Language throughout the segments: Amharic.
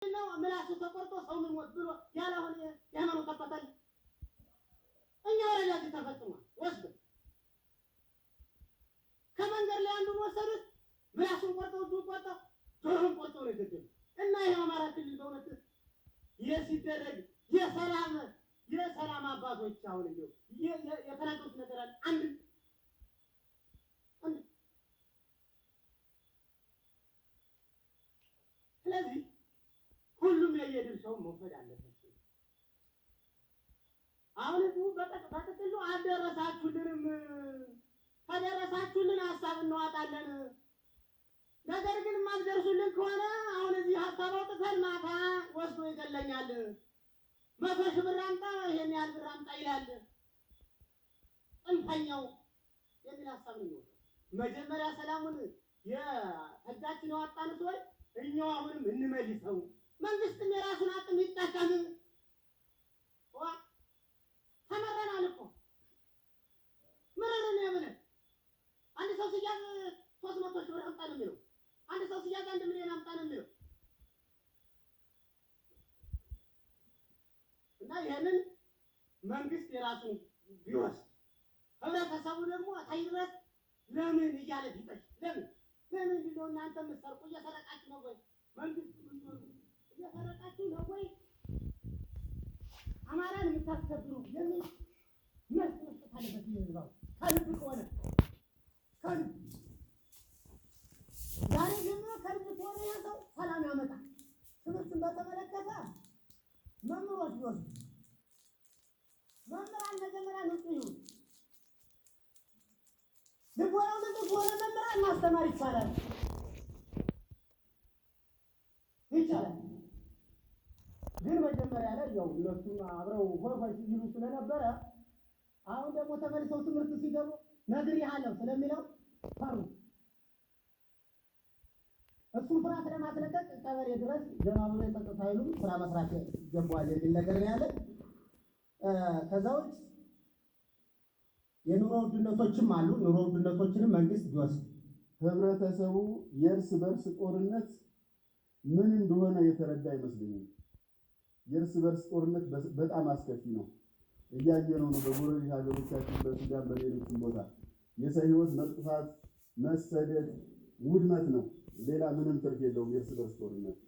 ነው ምላሱ ተቆርጦ ሰው ምን ሞት ብሎ ያለውን የሃይማኖት አባታል እኛ ወረዳጅ ተፈጽሟል። ወስዶ ከመንገድ ላይ አንዱን ወሰዱት፣ ምላሱን ቆርጠው እጁን ቆርጠው ጆሮውን ቆርጠው ነው የገደሉት። እና ይሄ አማራ ክልል በእውነት ሲደረግ የሰላም አባቶች አሁን እንደው የተናገሩት ነገር አለ አንድ ስለዚህ ሁሉም የየድርሻውን መውሰድ አለበት። አሁን እሱ በጥቅሉ አልደረሳችሁልንም፣ ከደረሳችሁልን ሀሳብ እናዋጣለን። ነገር ግን የማትደርሱልን ከሆነ አሁን እዚህ ሀሳብ አውጥተን ማታ ወስዶ ይገለኛል፣ 100 ሺህ ብር አምጣ፣ ይሄን ያህል ብር አምጣ ይላል ጽንፈኛው የሚል ሀሳብ ነው የሚወጣው። መጀመሪያ ሰላሙን የህጋችን ያወጣን ሰዎች እኛው አሁንም እንመልሰው፣ መንግስትም የራሱን አቅም ይጠቀም። ተመረናል እኮ ምረርን ያብለን። አንድ ሰው ሲያዝ 300 ሺህ ብር አምጣ ነው የሚለው። አንድ ሰው ሲያዝ 1 ሚሊዮን አምጣ ነው የሚለው። እና ይሄንን መንግስት የራሱን ቢወስድ ህብረተሰቡ ደግሞ ታይድረስ ለምን እያለ ቢጠይቅ ለምን እንደው እናንተ የምትሰርቁ እየሰረቃችሁ ነው ወይ? መንግስት እየሰረቃችሁ ነው ወይ? አማራን የምታስከብሩ የምን መልስ መስጠት አለበት። ይዝባው ከልብ ከሆነ ከልብ ዛሬ ጀምሮ ከልብ ከሆነ ያ ሰው ሰላም ያመጣል። ትምህርትን በተመለከተ መምህሮች ቢወስዱ መምህራን መጀመሪያ ንጹህ ይሁን። ልቦናው ንጹህ ከሆነ መምህራን ማስተማር ይቻላል። ግን መጀመሪያ ላይ ያው እነሱም አብረው ሆርሆይ ሲሉ ስለነበረ አሁን ደግሞ ተመልሰው ትምህርት ሲገቡ ነግሬሃለሁ ስለሚለው ፈሩ። እሱን ፍርሃት ለማስለቀቅ ቀበሌ ድረስ ጀማሉ የጸጥታ ኃይሉ ስራ መስራት ጀምሯል የሚል ነገር ነው ያለ። ከዛ ውጭ የኑሮ ውድነቶችም አሉ። ኑሮ ውድነቶችንም መንግስት ቢወስድ ህብረተሰቡ የእርስ በርስ ጦርነት ምን እንደሆነ የተረዳ አይመስለኝም። የእርስ በርስ ጦርነት በጣም አስከፊ ነው። እያየነው ነው። በጎረቤት ሀገሮቻችን በሱዳን በሌሎችም ቦታ የሰው ህይወት መጥፋት፣ መሰደድ፣ ውድመት ነው። ሌላ ምንም ትርፍ የለውም የእርስ በርስ ጦርነት።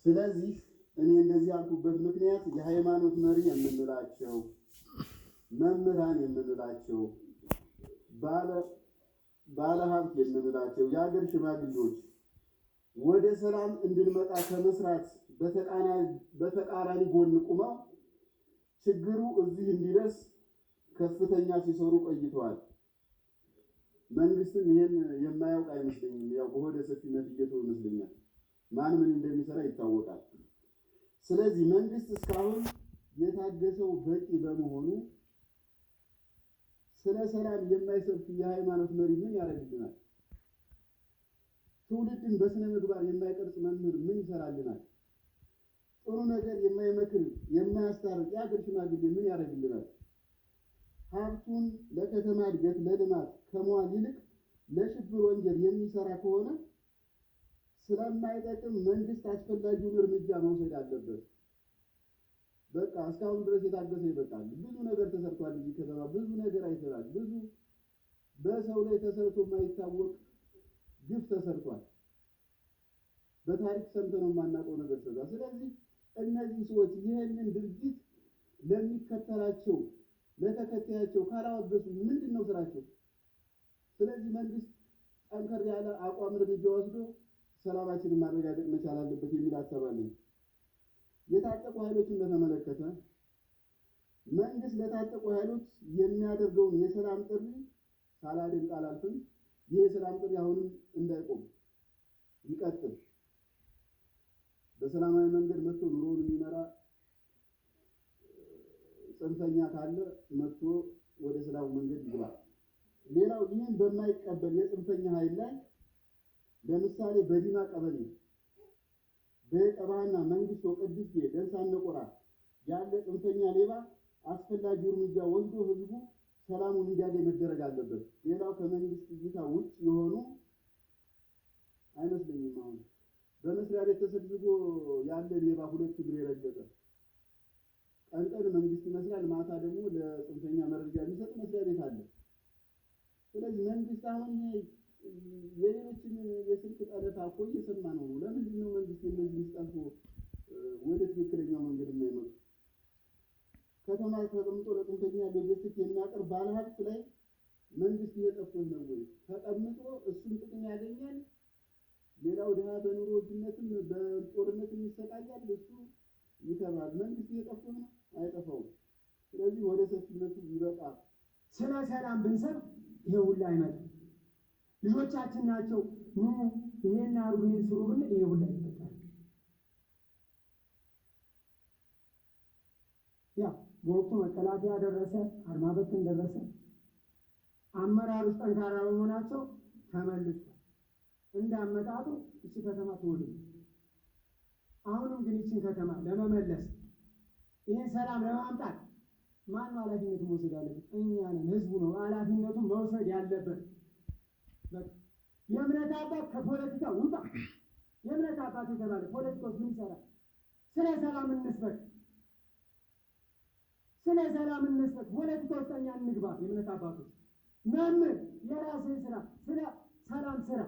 ስለዚህ እኔ እንደዚህ ያልኩበት ምክንያት የሃይማኖት መሪ የምንላቸው መምህራን የምንላቸው ባለ ሀብት የምንላቸው የሀገር ሽማግሌዎች ወደ ሰላም እንድንመጣ ከመስራት በተቃራኒ ጎን ቁመው ችግሩ እዚህ እንዲደርስ ከፍተኛ ሲሰሩ ቆይተዋል። መንግስትም ይሄን የማያውቅ አይመስለኝም። ያው በሆደ ሰፊነት እየተው ይመስለኛል። ማን ምን እንደሚሰራ ይታወቃል። ስለዚህ መንግስት እስካሁን የታገሰው በቂ በመሆኑ ስለ ሰላም የማይሰብክ የሃይማኖት መሪ ምን ያደርግልናል? ትውልድን በስነ ምግባር የማይቀርጽ መምህር ምን ይሰራልናል? ጥሩ ነገር የማይመክር የማያስታርቅ የሀገር ሽማግሌ ምን ያደርግልናል? ሀብቱን ለከተማ እድገት ለልማት ከመዋል ይልቅ ለሽብር ወንጀል የሚሰራ ከሆነ ስለማይጠቅም መንግስት አስፈላጊውን እርምጃ መውሰድ አለበት። በቃ እስካሁን ድረስ የታገሰ ይበቃል። ብዙ ነገር ተሰርቷል። እዚህ ከተማ ብዙ ነገር አይተናል። ብዙ በሰው ላይ ተሰርቶ የማይታወቅ ግፍ ተሰርቷል። በታሪክ ሰምተነው የማናውቀው ነገር ተሰርቷል። ስለዚህ እነዚህ ሰዎች ይህንን ድርጊት ለሚከተላቸው ለተከታያቸው ካላወገዙ ምንድን ነው ስራቸው? ስለዚህ መንግስት ጠንከር ያለ አቋም እርምጃ ወስዶ ሰላማችንን ማረጋገጥ መቻል አለበት የሚል ሀሳብ አለኝ። የታጠቁ ኃይሎችን በተመለከተ መንግስት ለታጠቁ ኃይሎች የሚያደርገውን የሰላም ጥሪ ሳላደንቅ አላልፍም። ይህ የሰላም ጥሪ አሁንም እንዳይቆም ይቀጥል። በሰላማዊ መንገድ መጥቶ ኑሮውን የሚመራ ጽንፈኛ ካለ መጥቶ ወደ ሰላም መንገድ ይግባ። ሌላው ይህን በማይቀበል የጽንፈኛ ኃይል ላይ ለምሳሌ በዲማ ቀበሌ በቀባና መንግስት ወቅዱስ ደርሳን ነቆራ ያለ ጽንፈኛ ሌባ አስፈላጊው እርምጃ ወስዶ ህዝቡ ሰላሙን እንዲያገኝ መደረግ አለበት። ሌላው ከመንግስት እይታ ውጭ የሆኑ አይመስለኝም። አሁን በመስሪያ ቤት ተሰብስቦ ያለ ሌባ ሁለት እግር የረገጠ ቀን ቀን መንግስት ይመስላል፣ ማታ ደግሞ ለጽንፈኛ መረጃ የሚሰጥ መስሪያ ቤት አለ። ስለዚህ መንግስት አሁን የሌሎችን የስልክ ጠለፋ እኮ እየሰማ ነው። ለምንድን ነው መንግስት እነዚህ ጠልፎ ወደ ትክክለኛው መንገድ የማይመጡ? ከተማ ተቀምጦ ለጽንፈኛ ሎጂስቲክ የሚያቀርብ ባለሀብት ላይ መንግስት እየጠፈን ነው ወይ? ተቀምጦ እሱም ጥቅም ያገኛል፣ ሌላው ድሃ በኑሮ ውድነትም በጦርነትም ይሰቃያል፣ እሱ ይተባል። መንግስት እየጠፈን ነው አይጠፋውም። ስለዚህ ወደ ሰፊነቱ ይበቃ። ስለ ሰላም ብንሰብ ይሄ ሁሉ አይመጣም። ልጆቻችን ናቸው ይሄን አርጉ ይስሩ ብን ይሄ ሁሉ ይፈጣል። ያ በወቅቱ መከላከያ ደረሰ፣ አድማ በትን ደረሰ። አመራሮች ጠንካራ በመሆናቸው ተመልሷል። እንዳመጣጡ እቺ ከተማ ትወድም። አሁንም ግን እቺን ከተማ ለመመለስ ይሄን ሰላም ለማምጣት ማን ነው ኃላፊነቱን መውሰድ ያለበት? እኛ ነን። ህዝቡ ነው ኃላፊነቱን መውሰድ ያለበት። የእምነት አባት ከፖለቲካ ውጣ። የእምነት አባት የተባለ ፖለቲካው ምን ይሰራል? ስለ ሰላም እንስበክ፣ ስለ ሰላም እንስበክ። ፖለቲካ ውስጥ እኛ እንግባ። የእምነት አባቶች መምህር የራስህን ስራ፣ ስለ ሰላም ስራ።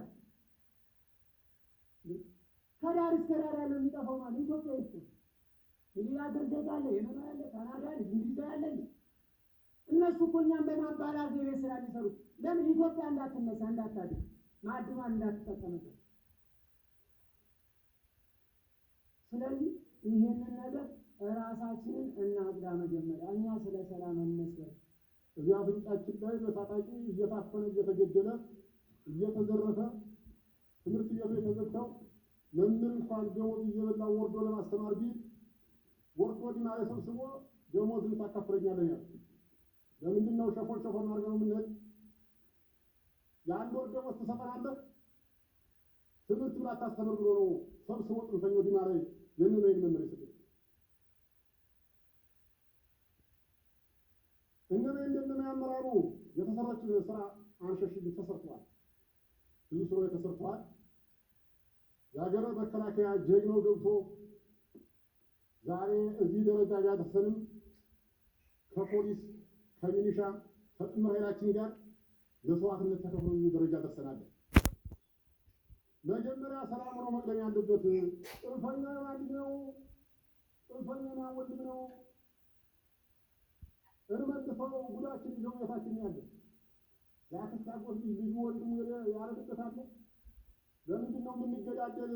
ከዳር እስከ ዳር ያለው የሚጠፋው ማለት ኢትዮጵያ ውስጥ እንግዲህ ሀገር ዜጋ አለ፣ የመን አለ፣ ካናዳ አለ፣ እንግሊዝ አለ። እነሱ እኮ እኛም በማባላት የቤት ስራ የሚሰሩት ለምን ኢትዮጵያ እንዳትነሳ እንዳታድግ ማዕድኗን እንዳትጠቀምበት። ስለዚህ ይህንን ነገር ራሳችንን እናግዳ። መጀመሪያ እኛ ስለ ሰላም እንመስበት። እዚያ አፍንጫችን ላይ በታጣቂ እየታፈነ እየተገደለ እየተዘረፈ ትምህርት ቤቱ የተዘግተው መምህር እንኳን ደሞዝ እየበላ ወርዶ ለማስተማር ቢል ወርዶ ዲማ ሰብስቦ ደሞዝን ታካፍለኛለህ ያለ። ለምንድን ነው ሸፎን አድርገው የምንሄድ? የአንድ ወር ደሞዝ ትሰጠናለህ? ትምህርት ብላ ታስተምር ብሎ ነው ሰብስቦ ጽንፈኛው ዲማ ላይ የምን መምህር ይሰጥ። እንደምን ያመራሩ የተሰራች ስራ አንሸሽግ ተሰርቷል። ብዙ ስራዎች ተሰርተዋል። የሀገር መከላከያ ጀግናው ገብቶ ዛሬ እዚህ ደረጃ ቢያደርሰንም ከፖሊስ ከሚሊሻ ከጥምር ኃይላችን ጋር መስዋዕትነት ተከፍሎ እዚህ ደረጃ ደርሰናል። መጀመሪያ ሰላም ነው መቅደም ያለበት። ጽንፈኛ ማን ነው? ጽንፈኛ ወንድም ነው። እንመልሰው። ጉዳችን ይዘው ቤታችን ያለ ያክስት አጎት ልጅ ወንድሙ ያረግበት አለ። ለምንድን ነው የምንገዳደል?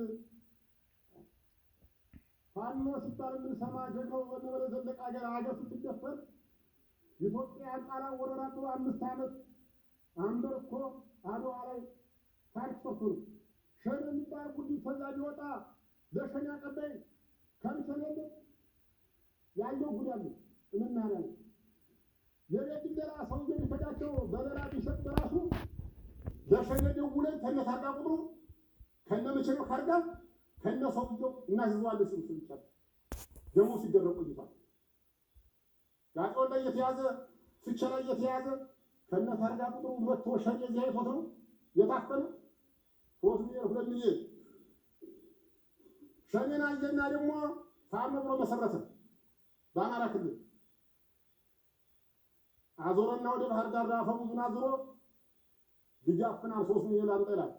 ፋኖ ሲባል የምንሰማ ጀግናው በነበረ ዘለቀ ሀገር ስትደፈር ኢትዮጵያን ጣሊያን ወረራ ብሎ 5 ዓመት አንበር እኮ አድዋ ላይ ታሪክ ሰርቶ ነው። ሸኔ የሚባል ቡድን ከዛ ቢወጣ ለሸኔ አቀባይ ከምሸኔ የለም ያለው ጉድ አለ። እምናያለን የቤት ድንገራ ሰው የሚፈዳቸው በሌላ ቢሸጥ በራሱ ለሸኔ ደውለን ከነታርጋ ቁጥሩ ከነመቼው ካርጋ ከነ ሰውየው እናዝዘዋለን። ስም ይቻል ደሞ ሲደረቁ ይፋል ጋጦ ላይ የተያዘ ፍቼ ላይ የተያዘ ከነታርጋ ቁጥሩ ወጥቶ ሸኔ እዚያ ይፎት ነው የታፈነ 3 ሚሊዮን 2 ሚሊዮን ሸኔና አየና ደግሞ ፋኖ ብሎ መሰረተ በአማራ ክልል አዞረና ወደ ባህር ዳር አፈሙዝና አዞሮ ድጃፍናል 3 ሚሊዮን አንጠላል።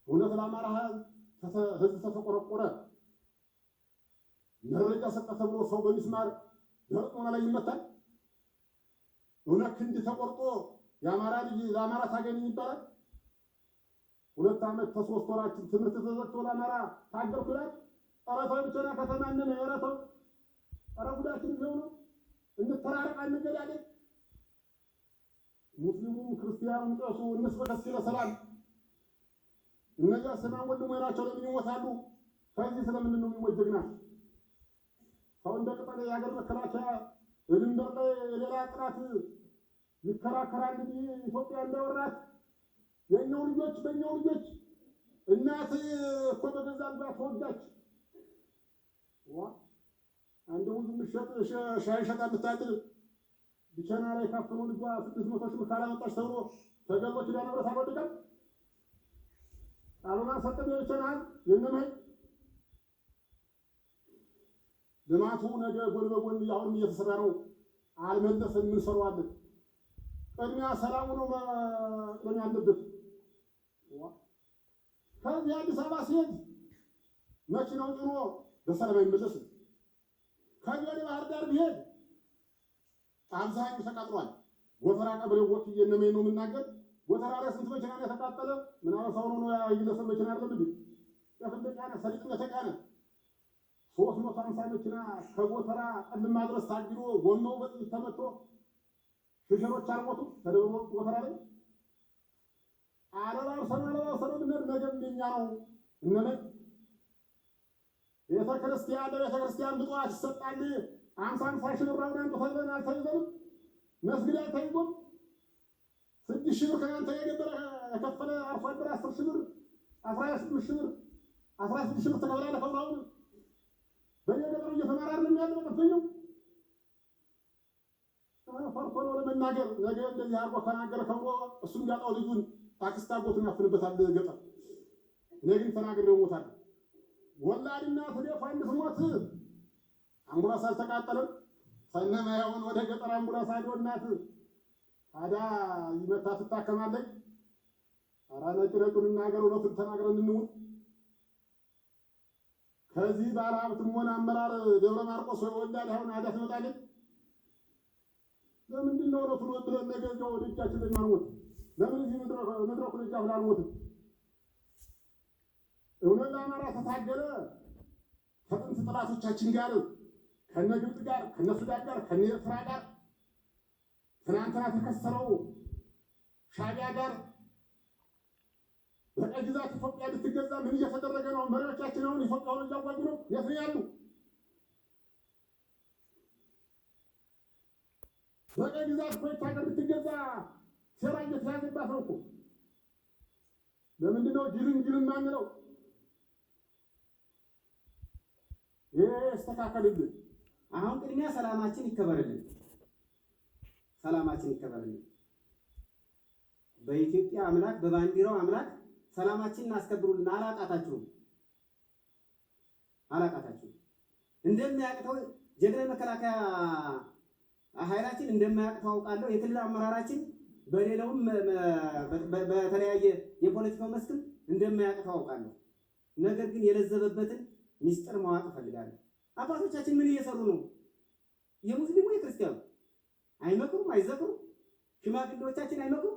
እውነት ለአማራ ህዝብ ተቆረቆረ መረጃ ሰጠ ተብሎ ሰው በሚስማር ደረቁና ላይ ይመታል። እውነት ክንድ ተቆርጦ የአማራ ልጅ ለአማራ ታገኝ ይባላል። 2 ዓመት ከ3 ወራችን ትምህርት ተዘግቶ ለአማራ ታገልኩ ይላል። አራታው ብቻ ከተማ እንደነ ያራታው አረጉዳችን ነው ነው እንተራረቅ አንገዳለን። ሙስሊሙም ክርስቲያኑም ቄሱ እንስበከ ሲለ ሰላም እነዚያ ሰማን ወንድሞች ናቸው። ለምን ይሞታሉ? ከዚህ ስለምንድን ነው የሚሞት ጀግና? ሰው እንደ ቅጠል የሀገር መከላከያ ድንበር ላይ የሌላ ጥራት ይከራከራል እንጂ ኢትዮጵያ እንዳወራት የኛው ልጆች በእኛው ልጆች እናት እኮ በገዛ ልጇ ተወጋች። አንድ ሙዝ ምሽጥ ሻይ ሸጣ ብታድር ብቻና ላይ ካፈኑ ልጇ 600 ሺህ ካላመጣች ተብሎ ተገሎች ዳነበረ ታወደቀ። ቃሉን አልሰጠም ይችላል የነመይ ልማቱ ነገ ጎን በጎን አሁንም እየተሰራ ነው። አልመለስም ምን ሰሯለን? ቅድሚያ ሰላሙ ነው ቅድሚያ አለበት። ከዚህ አዲስ አበባ ሲሄድ መኪናው ጭኖ በሰላም አይመለስም። ከዚህ ወደ ባህር ዳር ቢሄድ አብዛኛው ተቃጥሏል። ጎተራ ቀበሌ ወክዬ እነመኝ ነው የምናገር። ጎተራ ላይ ስንት መኪና ነው የተቃጠለ? ምናምን ሰው ነው የግለሰብ መኪና አይደለም እንዴ? ተፈለቃነ ሰሊጥ ተቃነ 350 መኪና ከጎተራ ቀልማ ድረስ ታግዶ ጎማው በጥይት ተመቶ ሹፌሮች አልሞቱ ተደብሮ ጎተራ ላይ አለባብሰን ምንድን ነገም የኛ ነው እነመኝ ቤተክርስቲያን ምጽዋት ይሰጣል። 50 ሺህ ብር አሁን አንዱ ተብለን አልተይዘንም። መስጊድ አልተይዞም። 6 ሺህ ብር ከአንተ የገበረ የከፈለ አርሶ አደር 10 ሺህ ብር 16 ሺህ ብር 16 ሺህ ብር ተቀብላለህ። አሁን በየገበሩ እየተማረ አይደለም ያለው መጥተኛው ፈርቶ ነው ለመናገር። ነገ እንደዚህ አርጎ ተናገረ ከብሮ እሱም ያጣው ልጁን አክስት አጎቱን ያፍንበታል ገጠር። እኔ ግን ተናግሬው እሞታለሁ። ወላድና ትደፋ እንድትሞት አምቡላንስ አልተቃጠለም። ሰነማያውን ወደ ገጠር አምቡላንስ አዶ እናት ታዲያ ይመታ ትታከማለች። ኧረ ነጭ ነጩን እናገር፣ እውነቱን ተናግረን እንሙት። ከዚህ ባለ ሀብትም ሆነ አመራር ደብረ ማርቆስ ወይ ወላድ አሁን አዳ ትመጣለች። ለምንድን ነው እውነቱን ብለን ነገ እዚያው ወደ እጃችን ላይ ማንሞት? ለምን እዚህ መድረኩን እጃፍ ላይ አልሞትም? እውነት ለአማራ ተታገለ ከጥንት ጠላቶቻችን ጋር ከነ ግብፅ ጋር ከነ ሱዳን ጋር ከነ ኤርትራ ጋር ትናንትና ተከሰረው ሻዕቢያ ጋር በቀይ ግዛት ኢትዮጵያ ልትገዛ ምን እየተደረገ ነው? መሪዎቻችን አሁን ኢትዮጵያውን እያዋጉ ነው። የት ነው ያሉ? በቀይ ግዛት እኮ ሀገር ልትገዛ ሴራ እየተያዘባት ነው እኮ። ለምንድን ነው ጅልን ማንለው? ይሄ ይስተካከልልን። አሁን ቅድሚያ ሰላማችን ይከበርልን። ሰላማችን ይከበርልን። በኢትዮጵያ አምላክ በባንዲራው አምላክ ሰላማችንን አስከብሩልን። አላቃታችሁም። እንደሚያቅተው ጀግና መከላከያ ኃይላችን እንደማያቅተው አውቃለሁ። የክልል አመራራችን በሌላውም በተለያየ የፖለቲካው መስክም እንደማያቅተው አውቃለሁ። ነገር ግን የለዘበበትን ሚስጥር ማወቅ እፈልጋለሁ። አባቶቻችን ምን እየሰሩ ነው? የሙስሊሙ የክርስቲያኑ አይመክሩም? አይዘክሩም? ሽማግሌዎቻችን አይመክሩም?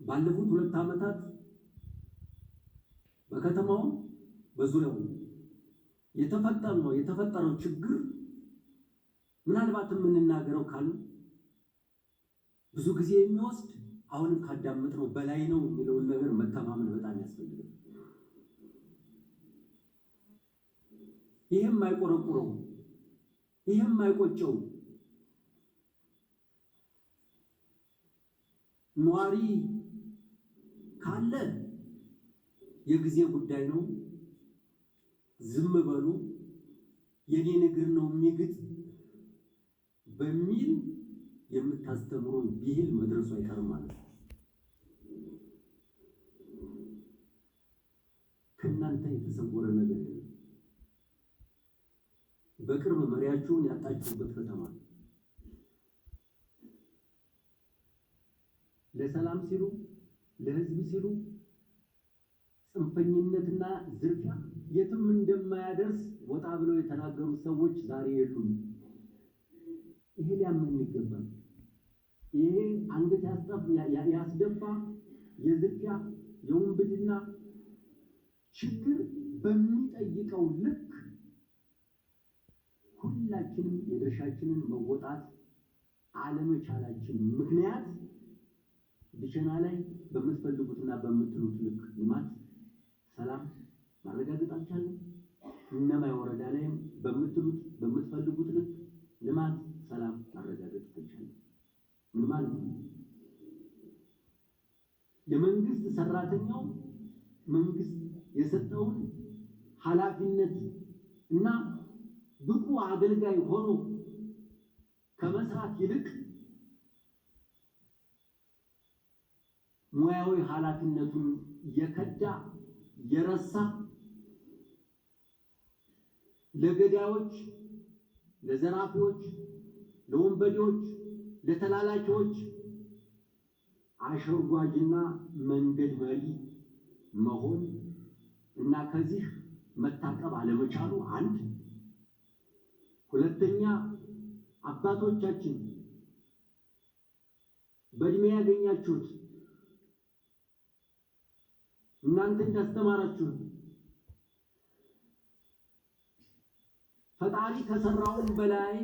ባለፉት 2 ዓመታት በከተማው በዙሪያው የተፈጠረው ችግር ምናልባት የምንናገረው ካሉ ብዙ ጊዜ የሚወስድ አሁንም ካዳመጥነው በላይ ነው የሚለውን ነገር መተማመን በጣም ያስፈልጋል። ይሄም አይቆረቁረው፣ ይሄም አይቆጨው ኗሪ ካለ የጊዜ ጉዳይ ነው። ዝም በሉ የኔን እግር ነው የሚግጥ በሚል የምታስተምሩን ብሂል መድረሱ አይቀርም ማለት ነው። ከእናንተ የተሰወረ ነገር የለም። በቅርብ መሪያችሁን ያጣችሁበት ከተማ ነው። ለሰላም ሲሉ ለህዝብ ሲሉ ጽንፈኝነትና ዝርፊያ የትም እንደማያደርስ ወጣ ብለው የተናገሩት ሰዎች ዛሬ የሉም። ይሄ ሊያመን ይገባል። ይሄ አንገት ያስደፋ የዝርፊያ የውንብድና ችግር በሚጠይቀው ልክ ሁላችንም የድርሻችንን መወጣት አለመቻላችን ምክንያት ቢቸና ላይ በምትፈልጉትና በምትሉት ልክ ልማት ሰላም ማረጋገጥ አልቻለም። እነማይ ወረዳ ላይም በምትፈልጉት ልክ ልማት ሰላም ማረጋገጥ አልቻለም። ምን ማለት ነው? የመንግስት ሰራተኛው መንግስት የሰጠውን ኃላፊነት እና ብቁ አገልጋይ ሆኖ ከመስራት ይልቅ ሙያዊ ኃላፊነቱን የከዳ የረሳ ለገዳዮች፣ ለዘራፊዎች፣ ለወንበዴዎች፣ ለተላላኪዎች አሸርጓጅና መንገድ መሪ መሆን እና ከዚህ መታቀብ አለመቻሉ አንድ። ሁለተኛ አባቶቻችን በእድሜ ያገኛችሁት እናንተ እንዳስተማራችሁት ፈጣሪ ከሰራውን በላይ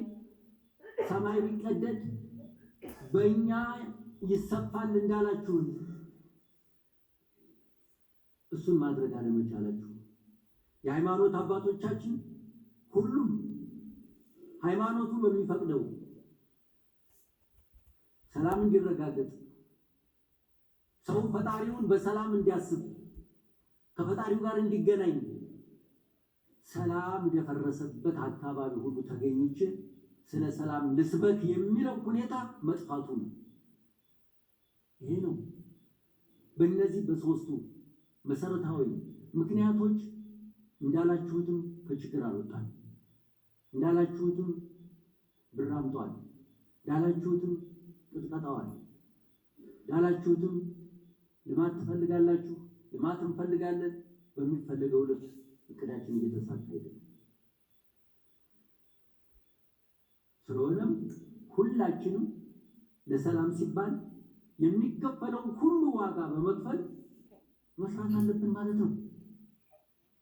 ሰማይ ቢቀደድ በእኛ ይሰፋል እንዳላችሁን እሱን ማድረግ አለመቻላችሁ። የሃይማኖት አባቶቻችን ሁሉም ሃይማኖቱ በሚፈቅደው ሰላም እንዲረጋገጥ ሰው ፈጣሪውን በሰላም እንዲያስብ ከፈጣሪው ጋር እንዲገናኝ ሰላም የደፈረሰበት አካባቢ ሁሉ ተገኝቼ ስለ ሰላም ልስበክ የሚለው ሁኔታ መጥፋቱ ነው። ይሄ ነው። በእነዚህ በሶስቱ መሰረታዊ ምክንያቶች እንዳላችሁትም ከችግር አልወጣም፣ እንዳላችሁትም ብር አምጧል፣ እንዳላችሁትም ቅጥቀጣዋል፣ እንዳላችሁትም ልማት ትፈልጋላችሁ፣ ልማት እንፈልጋለን። በሚፈልገው ልክ እቅዳችን እየተሳካ አይደለም። ስለሆነም ሁላችንም ለሰላም ሲባል የሚከፈለውን ሁሉ ዋጋ በመክፈል መስራት አለብን ማለት ነው።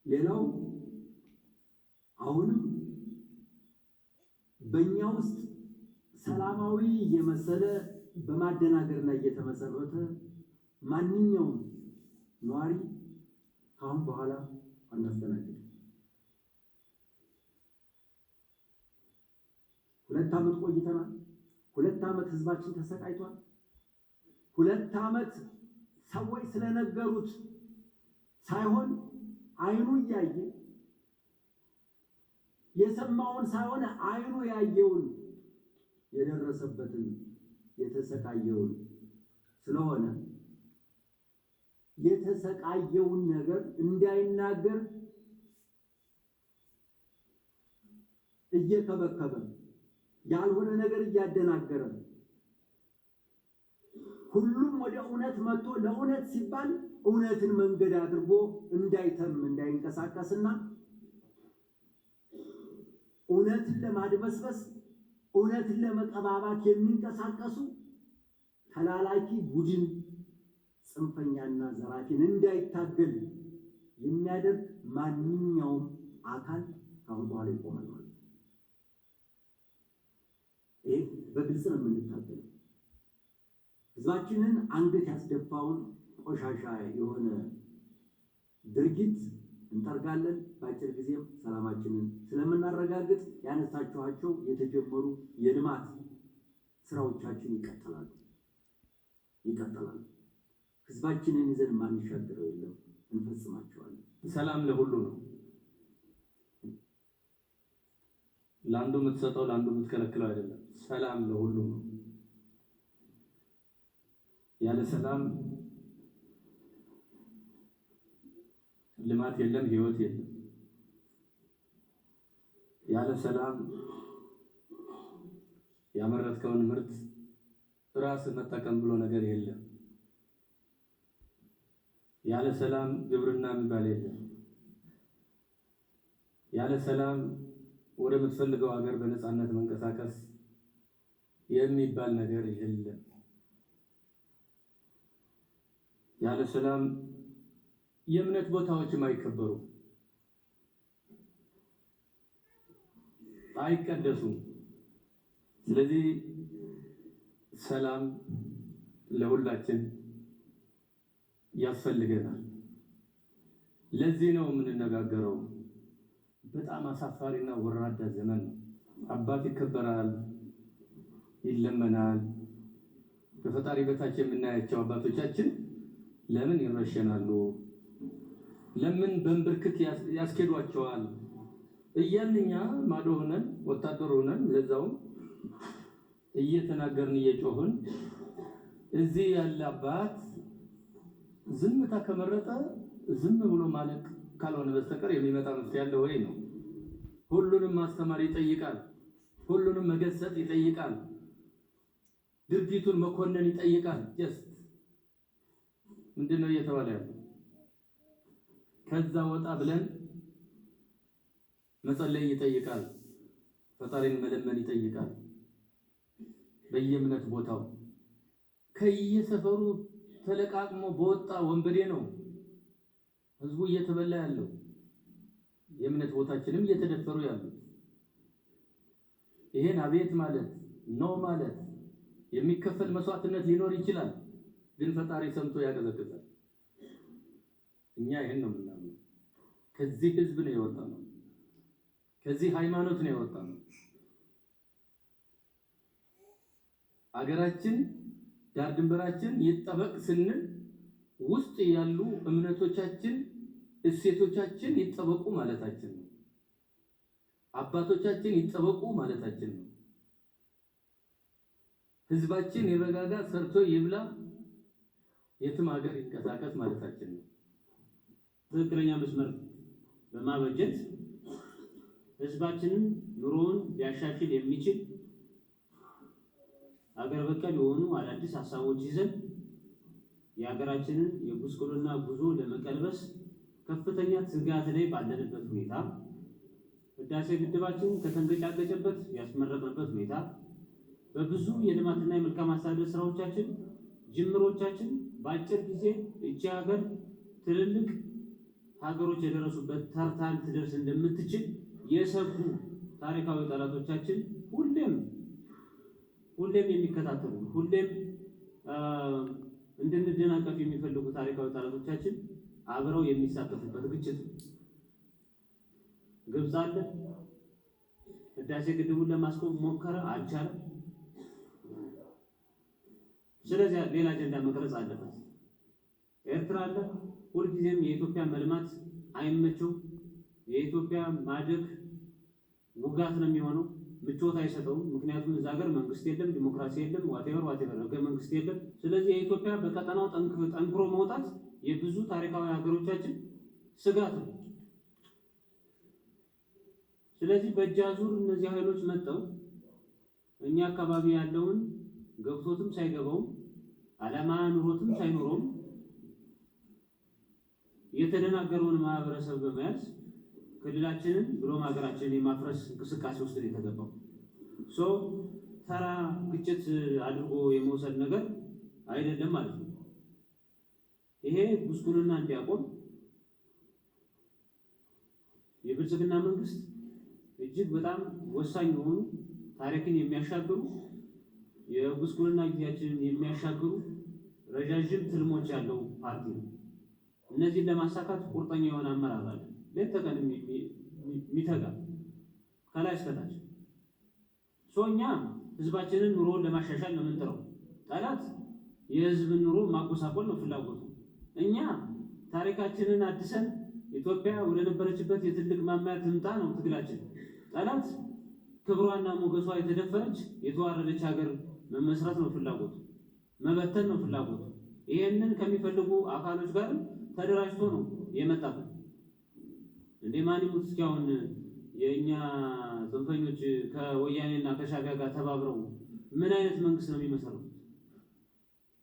ሌላው አሁንም በእኛ ውስጥ ሰላማዊ የመሰለ በማደናገር ላይ የተመሰረተ ማንኛውም ነዋሪ ካሁን በኋላ አናስተናግድም። 2 ዓመት ቆይተናል። 2 ዓመት ህዝባችን ተሰቃይቷል። 2 ዓመት ሰዎች ስለነገሩት ሳይሆን አይኑ እያየ የሰማውን ሳይሆን አይኑ ያየውን የደረሰበትን የተሰቃየውን ስለሆነ የተሰቃየውን ነገር እንዳይናገር እየከበከበ ያልሆነ ነገር እያደናገረ ሁሉም ወደ እውነት መጥቶ ለእውነት ሲባል እውነትን መንገድ አድርጎ እንዳይተም እንዳይንቀሳቀስና እውነትን ለማድበስበስ እውነትን ለመቀባባት የሚንቀሳቀሱ ተላላኪ ቡድን ጽንፈኛና ዘራፊን እንዳይታገል የሚያደርግ ማንኛውም አካል ካሁን በኋላ ይቆማል ማለት ነው። ይሄ በግልጽ ነው የምንታገለው። ህዝባችንን አንገት ያስደፋውን ቆሻሻ የሆነ ድርጊት እንጠርጋለን። በአጭር ጊዜም ሰላማችንን ስለምናረጋግጥ ያነሳችኋቸው የተጀመሩ የልማት ስራዎቻችን ይቀጥላሉ። ህዝባችንን ይዘን ማንሻገረው የለም፣ እንፈጽማቸዋለን። ሰላም ለሁሉ ነው። ለአንዱ የምትሰጠው ለአንዱ የምትከለክለው አይደለም። ሰላም ለሁሉ ነው። ያለ ሰላም ልማት የለም፣ ህይወት የለም። ያለ ሰላም ያመረትከውን ምርት ራስ መጠቀም ብሎ ነገር የለም። ያለ ሰላም ግብርና የሚባል የለም። ያለ ሰላም ወደ የምትፈልገው ሀገር በነፃነት መንቀሳቀስ የሚባል ነገር የለም። ያለ ሰላም የእምነት ቦታዎችም አይከበሩ፣ አይቀደሱም። ስለዚህ ሰላም ለሁላችን ያስፈልገናል። ለዚህ ነው የምንነጋገረው። በጣም አሳፋሪና ወራዳ ዘመን ነው። አባት ይከበራል፣ ይለመናል። ከፈጣሪ በታች የምናያቸው አባቶቻችን ለምን ይረሸናሉ? ለምን በንብርክክ ያስኬዷቸዋል? እያልን እኛ ማዶ ሆነን ወታደር ሆነን ለዛው እየተናገርን እየጮህን እዚህ ያለ አባት ዝምታ ከመረጠ ዝም ብሎ ማለቅ ካልሆነ በስተቀር የሚመጣ መፍትሄ ያለ ወይ ነው። ሁሉንም ማስተማር ይጠይቃል። ሁሉንም መገሰጽ ይጠይቃል። ድርጊቱን መኮነን ይጠይቃል። ጀስት ምንድነው እየተባለ ያለው? ከዛ ወጣ ብለን መጸለይ ይጠይቃል። ፈጣሪን መለመን ይጠይቃል። በየእምነት ቦታው ከየሰፈሩ ተለቃቅሞ በወጣ ወንበዴ ነው ህዝቡ እየተበላ ያለው። የእምነት ቦታችንም እየተደፈሩ ያሉት። ይሄን አቤት ማለት ነው ማለት የሚከፈል መስዋዕትነት ሊኖር ይችላል፣ ግን ፈጣሪ ሰምቶ ያቀዘቅዛል። እኛ ይሄን ነው የምናምነው። ከዚህ ህዝብ ነው የወጣነው። ከዚህ ሃይማኖት ነው የወጣነው። አገራችን ዳር ድንበራችን ይጠበቅ ስንል ውስጥ ያሉ እምነቶቻችን እሴቶቻችን ይጠበቁ ማለታችን ነው። አባቶቻችን ይጠበቁ ማለታችን ነው። ህዝባችን ይረጋጋ፣ ሰርቶ ይብላ፣ የትም ሀገር ይንቀሳቀስ ማለታችን ነው። ትክክለኛ መስመር በማበጀት ህዝባችንን ኑሮውን ሊያሻሽል የሚችል አገር በቀል የሆኑ አዳዲስ ሀሳቦች ይዘን የሀገራችንን የጉስቁልና ጉዞ ለመቀልበስ ከፍተኛ ትጋት ላይ ባለንበት ሁኔታ ህዳሴ ግድባችን ከተንገጫገጨበት ያስመረቅንበት ሁኔታ በብዙ የልማትና የመልካም አስተዳደር ስራዎቻችን ጅምሮቻችን በአጭር ጊዜ እቺ ሀገር ትልልቅ ሀገሮች የደረሱበት ተርታ ልትደርስ እንደምትችል የሰጉ ታሪካዊ ጠላቶቻችን ሁሌም የሚከታተሉ ሁሌም እንድንደናቀፍ የሚፈልጉ ታሪካዊ ጠላቶቻችን አብረው የሚሳተፉበት ግጭት ነው። ግብፅ አለ። ህዳሴ ግድቡን ለማስቆም ሞከረ፣ አልቻለም። ስለዚህ ሌላ አጀንዳ መቅረጽ አለበት። ኤርትራ አለ። ሁልጊዜም የኢትዮጵያ መልማት አይመቸው፣ የኢትዮጵያ ማደግ ውጋት ነው የሚሆነው፣ ምቾት አይሰጠውም። ምክንያቱም እዛ ሀገር መንግስት የለም፣ ዲሞክራሲ የለም፣ ዋቴቨር ህገ መንግስት የለም። ስለዚህ የኢትዮጵያ በቀጠናው ጠንክሮ መውጣት የብዙ ታሪካዊ ሀገሮቻችን ስጋት ነው። ስለዚህ በእጅ አዙር እነዚህ ኃይሎች መጥተው እኛ አካባቢ ያለውን ገብቶትም ሳይገባውም ዓላማ ኑሮትም ሳይኖረውም የተደናገረውን ማህበረሰብ በመያዝ ክልላችንን ብሎም ሀገራችንን የማፍረስ እንቅስቃሴ ውስጥ ነው የተገባው። ተራ ግጭት አድርጎ የመውሰድ ነገር አይደለም ማለት ነው። ይሄ ጉስቁልና እንዲያቆም የብልጽግና መንግስት እጅግ በጣም ወሳኝ የሆኑ ታሪክን የሚያሻግሩ የጉስቁልና ጊዜያችንን የሚያሻግሩ ረዣዥም ትልሞች ያለው ፓርቲ ነው። እነዚህን ለማሳካት ቁርጠኛ የሆነ አመራር አለ። ሌት ተቀን የሚተጋ ከላይ እስከታች እኛ ህዝባችንን ኑሮውን ለማሻሻል ነው የምንጥረው። ጠላት የህዝብን ኑሮ ማጎሳቆል ነው ፍላጎቱ። እኛ ታሪካችንን አድሰን ኢትዮጵያ ወደ ነበረችበት የትልቅ ማማያ ትምጣ ነው ትግላችን። ጠላት ክብሯና ሞገሷ የተደፈረች የተዋረደች ሀገር መመስረት ነው ፍላጎቱ፣ መበተን ነው ፍላጎቱ። ይሄንን ከሚፈልጉ አካሎች ጋር ተደራጅቶ ነው የመጣበት። እንደ ማን ይሙት እስኪ አሁን የእኛ ጽንፈኞች ከወያኔና ከሻዕቢያ ጋር ተባብረው ምን አይነት መንግስት ነው የሚመሰሩት?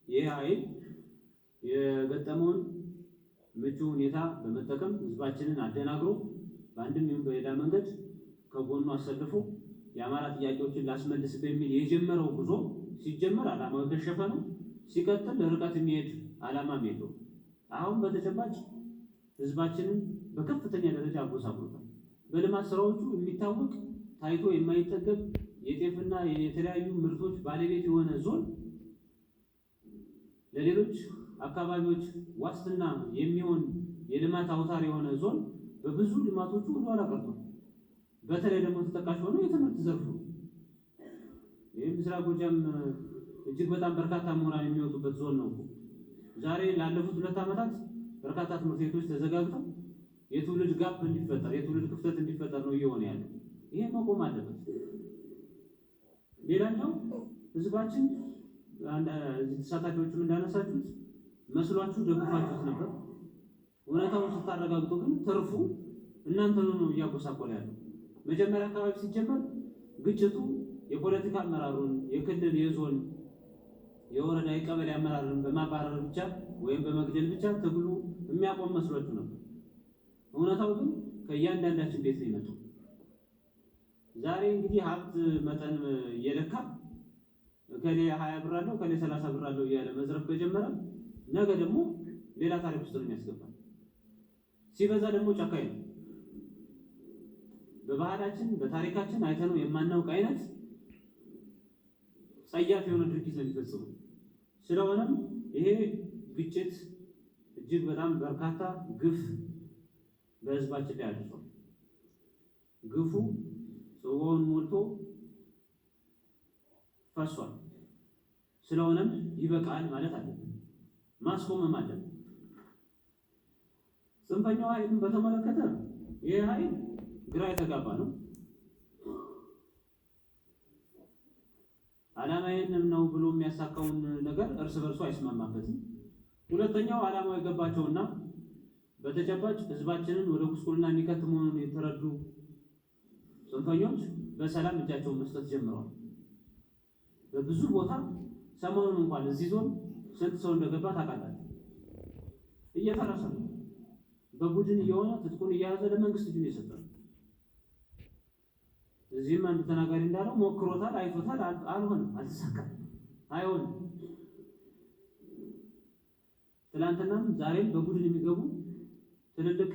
ይህ ኃይል የገጠመውን ምቹ ሁኔታ በመጠቀም ህዝባችንን አደናግሮ በአንድም ይሁን በሌላ መንገድ ከጎኑ አሰልፎ የአማራ ጥያቄዎችን ላስመልስ በሚል የጀመረው ጉዞ ሲጀመር ዓላማው የከሸፈ ነው። ሲቀጥል ርቀት የሚሄድ ዓላማም የለውም። አሁን በተጨባጭ ህዝባችንን በከፍተኛ ደረጃ አጎሳቁሎታል። በልማት ስራዎቹ የሚታወቅ ታይቶ የማይጠገብ የጤፍና የተለያዩ ምርቶች ባለቤት የሆነ ዞን ለሌሎች አካባቢዎች ዋስትና የሚሆን የልማት አውታር የሆነ ዞን በብዙ ልማቶቹ ወደኋላ ቀርቷል። በተለይ ደግሞ ተጠቃሽ ሆኖ የትምህርት ዘርፉ ይህ ምስራቅ ጎጃም እጅግ በጣም በርካታ ምሁራን የሚወጡበት ዞን ነው። ዛሬ ላለፉት 2 ዓመታት በርካታ ትምህርት ቤቶች ተዘጋግተው የትውልድ ጋፕ እንዲፈጠር የትውልድ ክፍተት እንዲፈጠር ነው እየሆነ ያለው። ይሄ መቆም አለበት። ሌላኛው ህዝባችን ተሳታፊዎችም እንዳነሳችሁት መስሏችሁ ደግፋችሁት ነበር። እውነታውን ስታረጋግጡ ግን ትርፉ እናንተኑ ነው እያጎሳቆለ ያለው። መጀመሪያ አካባቢ ሲጀመር ግጭቱ የፖለቲካ አመራሩን የክልል፣ የዞን፣ የወረዳ፣ የቀበሌ አመራርን በማባረር ብቻ ወይም በመግደል ብቻ ትግሉ የሚያቆም መስሏችሁ ነበር። እውነታው ግን ከእያንዳንዳችን ቤት ነው የመጣው። ዛሬ እንግዲህ ሀብት መጠን እየለካ ከሌ 20 ብር አለው ከሌ 30 ብር አለው እያለ መዝረፍ ከጀመረ ነገ ደግሞ ሌላ ታሪክ ውስጥ ነው የሚያስገባል። ሲበዛ ደግሞ ጨካኝ ነው። በባህላችን በታሪካችን አይተነው የማናውቅ አይነት ጸያፍ የሆነ ድርጊት ነው የሚፈጽሙ። ስለሆነም ይሄ ግጭት እጅግ በጣም በርካታ ግፍ በህዝባችን ላይ አድርሷል። ግፉ ጽዋውን ሞልቶ ፈሷል። ስለሆነም ይበቃል ማለት አለብን፣ ማስቆምም አለብን። ጽንፈኛው ኃይልን በተመለከተ ይሄ ኃይል ግራ የተጋባ ነው። ዓላማዬን ነው ብሎ የሚያሳካውን ነገር እርስ በርሱ አይስማማበትም። ሁለተኛው ዓላማው የገባቸውና በተጨባጭ ህዝባችንን ወደ ጉስቁልና የሚከት መሆኑን የተረዱ ጽንፈኞች በሰላም እጃቸውን መስጠት ጀምረዋል። በብዙ ቦታ ሰሞኑን እንኳን እዚህ ዞን ስንት ሰው እንደገባ ታውቃላችሁ? እየፈረሰ ነው። በቡድን እየሆነ ትጥቁን እየያዘ ለመንግስት እጁን እየሰጠ ነው። እዚህም አንድ ተናጋሪ እንዳለው ሞክሮታል፣ አይቶታል፣ አልሆነም፣ አልተሳካም፣ አይሆንም። ትላንትናም ዛሬም በቡድን የሚገቡ ትልልቅ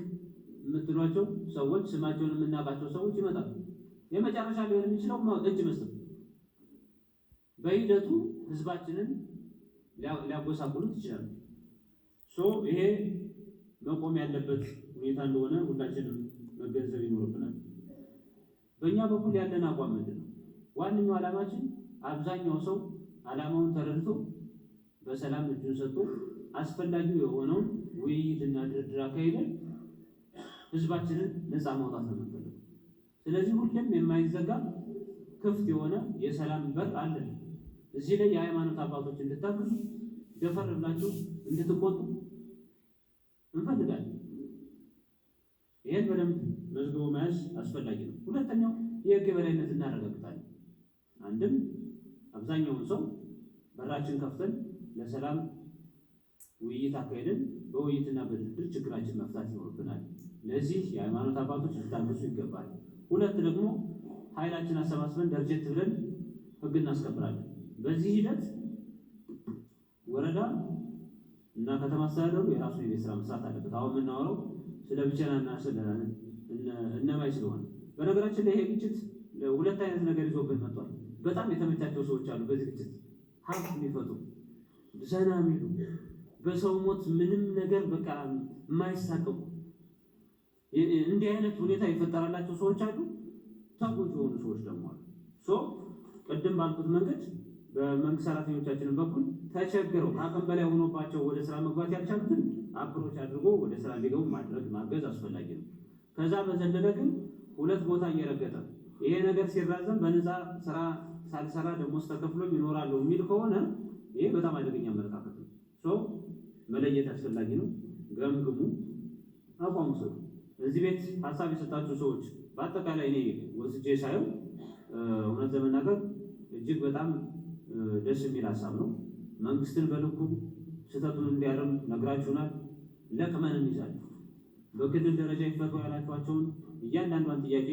የምትሏቸው ሰዎች ስማቸውን የምናውቃቸው ሰዎች ይመጣሉ። የመጨረሻ ሊሆን የሚችለው እጅ መስጠት፣ በሂደቱ ህዝባችንን ሊያጎሳቁሉት ይችላሉ። ይሄ መቆም ያለበት ሁኔታ እንደሆነ ሁላችንም መገንዘብ ይኖርብናል። በእኛ በኩል ያለን አቋም ምንድን ነው? ዋነኛው ዓላማችን አብዛኛው ሰው ዓላማውን ተረድቶ በሰላም እጁን ሰጥቶ አስፈላጊው የሆነውን ውይይትና ድርድር አካሄደን ህዝባችንን ነፃ ማውጣት ነው የምንፈልገው። ስለዚህ ሁሌም የማይዘጋ ክፍት የሆነ የሰላም በር አለን። እዚህ ላይ የሃይማኖት አባቶች እንድታግዙ ደፈር ብላችሁ እንድትቆጡ እንፈልጋለን። ይሄን በደንብ መዝግቦ መያዝ አስፈላጊ ነው። ሁለተኛው የህግ የበላይነት እናረጋግጣለን። አንድም አብዛኛውን ሰው በራችን ከፍተን ለሰላም ውይይት አካሄደን በውይይትና በድርድር ችግራችን መፍታት ይኖርብናል። ለዚህ የሃይማኖት አባቶች ሊታገሱ ይገባል። ሁለት ደግሞ ኃይላችን አሰባስበን ደረጀት ብለን ህግ እናስከብራለን። በዚህ ሂደት ወረዳ እና ከተማ አስተዳደሩ የራሱን የቤት ስራ መስራት አለበት። አሁን የምናወራው ስለ ብቸናና ስለ እነማይ ስለሆነ፣ በነገራችን ላይ ይሄ ግጭት ሁለት አይነት ነገር ይዞብን መጥቷል። በጣም የተመቻቸው ሰዎች አሉ። በዚህ ግጭት ሀብት የሚፈጡ ዘና የሚሉ በሰው ሞት ምንም ነገር በቃ የማይሳቀቁ እንዲህ አይነት ሁኔታ የፈጠራላቸው ሰዎች አሉ። ተጎጂ የሆኑ ሰዎች ደግሞ አሉ። ቅድም ባልኩት መንገድ በመንግስት ሰራተኞቻችንን በኩል ተቸግረው ከአቅም በላይ ሆኖባቸው ወደ ስራ መግባት ያልቻሉትን አፕሮች አድርጎ ወደ ስራ እንዲገቡ ማድረግ ማገዝ አስፈላጊ ነው። ከዛ በዘለለ ግን ሁለት ቦታ እየረገጠ ይሄ ነገር ሲራዘም በነፃ ስራ ሳልሰራ ደሞዝ ተከፍሎኝ ይኖራለሁ የሚል ከሆነ ይሄ በጣም አደገኛ አመለካከት ነው። መለየት አስፈላጊ ነው። ገምግሙ፣ አቋሙ ሰው እዚህ ቤት ሀሳብ የሰጣችሁ ሰዎች በአጠቃላይ እኔ ወስጄ ሳየው እውነት ለመናገር እጅግ በጣም ደስ የሚል ሀሳብ ነው። መንግስትን በልኩ ስህተቱን እንዲያርም ነግራችሁናል። ለቅመን እንይዛለን። በክልል ደረጃ ይፈቱ ያላችኋቸውን እያንዳንዷን ጥያቄ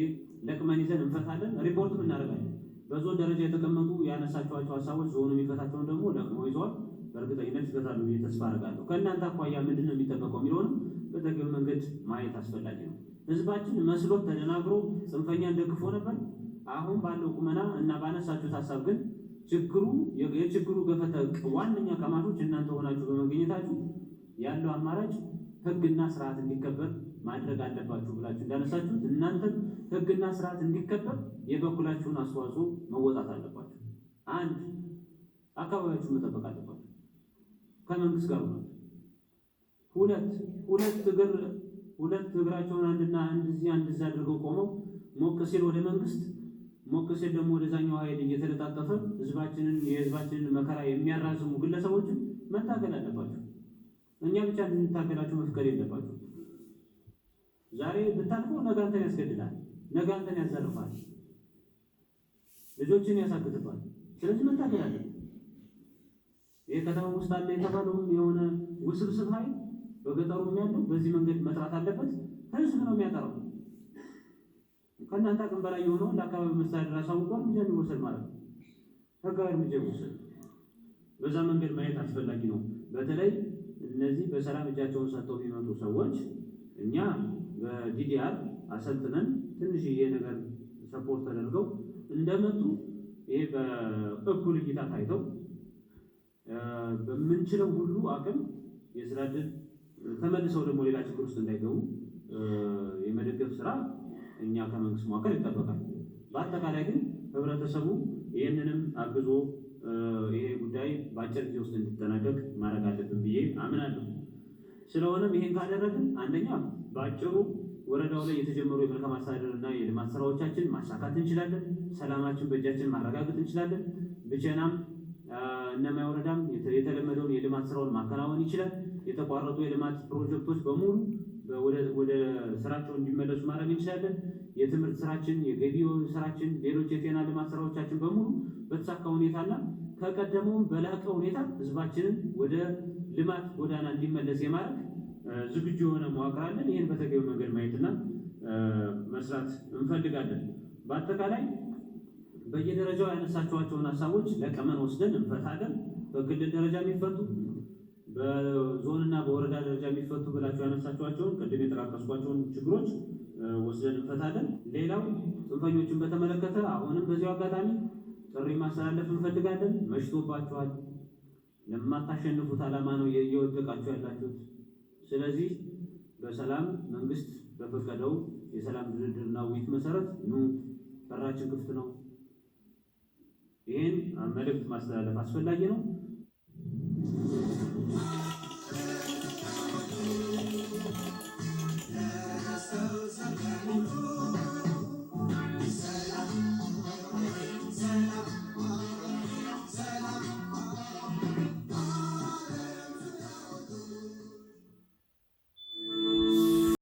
ለቅመን ይዘን እንፈታለን፣ ሪፖርትም እናደርጋለን። በዞን ደረጃ የተቀመጡ ያነሳችኋቸው ሀሳቦች ዞኑ የሚፈታቸውን ደግሞ ለቅመው ይዘዋል። በእርግጠኝነት ይፈታሉ ብዬ ተስፋ አደርጋለሁ። ከእናንተ አኳያ ምንድን ነው የሚጠበቀው የሚለውንም በተገቢ መንገድ ማየት አስፈላጊ ነው። ህዝባችን መስሎት ተደናግሮ ጽንፈኛን ደግፎ ነበር። አሁን ባለው ቁመና እና ባነሳችሁት ሀሳብ ግን የችግሩ ገፈተ ዋነኛ ቀማሾች እናንተ ሆናችሁ በመገኘታችሁ ያለው አማራጭ ህግና ስርዓት እንዲከበር ማድረግ አለባችሁ ብላችሁ እንዳነሳችሁት እናንተም ህግና ስርዓት እንዲከበር የበኩላችሁን አስተዋጽኦ መወጣት አለባችሁ። አንድ አካባቢያችሁን መጠበቅ አለባችሁ። ከመንግስት ጋር ሆናችሁ ሁለት እግራቸውን አንድና አንድ እዚህ አድርገው ቆመው ሞቅ ሲል ወደ መንግስት ሞቅ ሲል ደግሞ ወደዛኛው ኃይል እየተለጣጠፈ የህዝባችንን መከራ የሚያራዝሙ ግለሰቦችን መታገል አለባቸው። እኛ ብቻ እንድንታገላቸው መፍቀድ የለባቸው። ዛሬ ብታልፈው ነገ አንተን ያስገድላል፣ ነገ አንተን ያዘርፋል፣ ልጆችን ያሳክትባል። ስለዚህ መታገል አለብን። ይህ ከተማ ውስጥ አለ የተባለውም የሆነ ውስብስብ ኃይል በገጠሩም ያለው በዚህ መንገድ መጥራት አለበት። ህዝብ ነው የሚያጠራው። ከእናንተ አቅም በላይ የሆነውን ለአካባቢ መስተዳድር አሳውቆ እርምጃ እንዲወሰድ ማለት ነው። ህጋዊ እርምጃ ይወሰድ። በዛ መንገድ ማየት አስፈላጊ ነው። በተለይ እነዚህ በሰላም እጃቸውን ሰጥተው የሚመጡ ሰዎች እኛ በዲዲአር አሰልጥነን ትንሽዬ ነገር ሰፖርት ተደርገው እንደመጡ ይሄ በእኩል እይታ ታይተው በምንችለው ሁሉ አቅም የስራ ዕድል ተመልሰው ደግሞ ሌላ ችግር ውስጥ እንዳይገቡ የመደገፍ ስራ እኛ ከመንግስት መዋቅር ይጠበቃል። በአጠቃላይ ግን ህብረተሰቡ ይህንንም አግዞ ይሄ ጉዳይ በአጭር ጊዜ ውስጥ እንዲጠናቀቅ ማድረግ አለብን ብዬ አምናለሁ። ስለሆነም ይሄን ካደረግን አንደኛ በአጭሩ ወረዳው ላይ የተጀመሩ የመልካም አስተዳደርና የልማት ስራዎቻችን ማሳካት እንችላለን። ሰላማችን በእጃችን ማረጋገጥ እንችላለን። ብቸናም እነማይ ወረዳም የተለመደውን የልማት ስራውን ማከናወን ይችላል። የተቋረጡ የልማት ፕሮጀክቶች በሙሉ ወደ ስራቸው እንዲመለሱ ማድረግ እንችላለን። የትምህርት ስራችን፣ የገቢ ስራችን፣ ሌሎች የጤና ልማት ስራዎቻችን በሙሉ በተሳካ ሁኔታና ከቀደመውም በላቀ ሁኔታ ህዝባችንን ወደ ልማት ጎዳና እንዲመለስ የማድረግ ዝግጁ የሆነ መዋቅር አለን። ይህን በተገቢው መንገድ ማየትና መስራት እንፈልጋለን። በአጠቃላይ በየደረጃው ያነሳቸዋቸውን ሀሳቦች ለቀመን ወስደን እንፈታለን። በክልል ደረጃ የሚፈቱ በዞንና በወረዳ ደረጃ የሚፈቱ ብላቸው ያነሳቸዋቸውን ቅድም የጠቃቀስኳቸውን ችግሮች ወስደን እንፈታለን። ሌላው ጽንፈኞችን በተመለከተ አሁንም በዚያው አጋጣሚ ጥሪ ማስተላለፍ እንፈልጋለን። መሽቶባችኋል። ለማታሸንፉት ዓላማ ነው እየወደቃችሁ ያላችሁት። ስለዚህ በሰላም መንግስት በፈቀደው የሰላም ድርድርና ውይይት መሰረት ኑ፣ በራችን ክፍት ነው። ይህን መልእክት ማስተላለፍ አስፈላጊ ነው።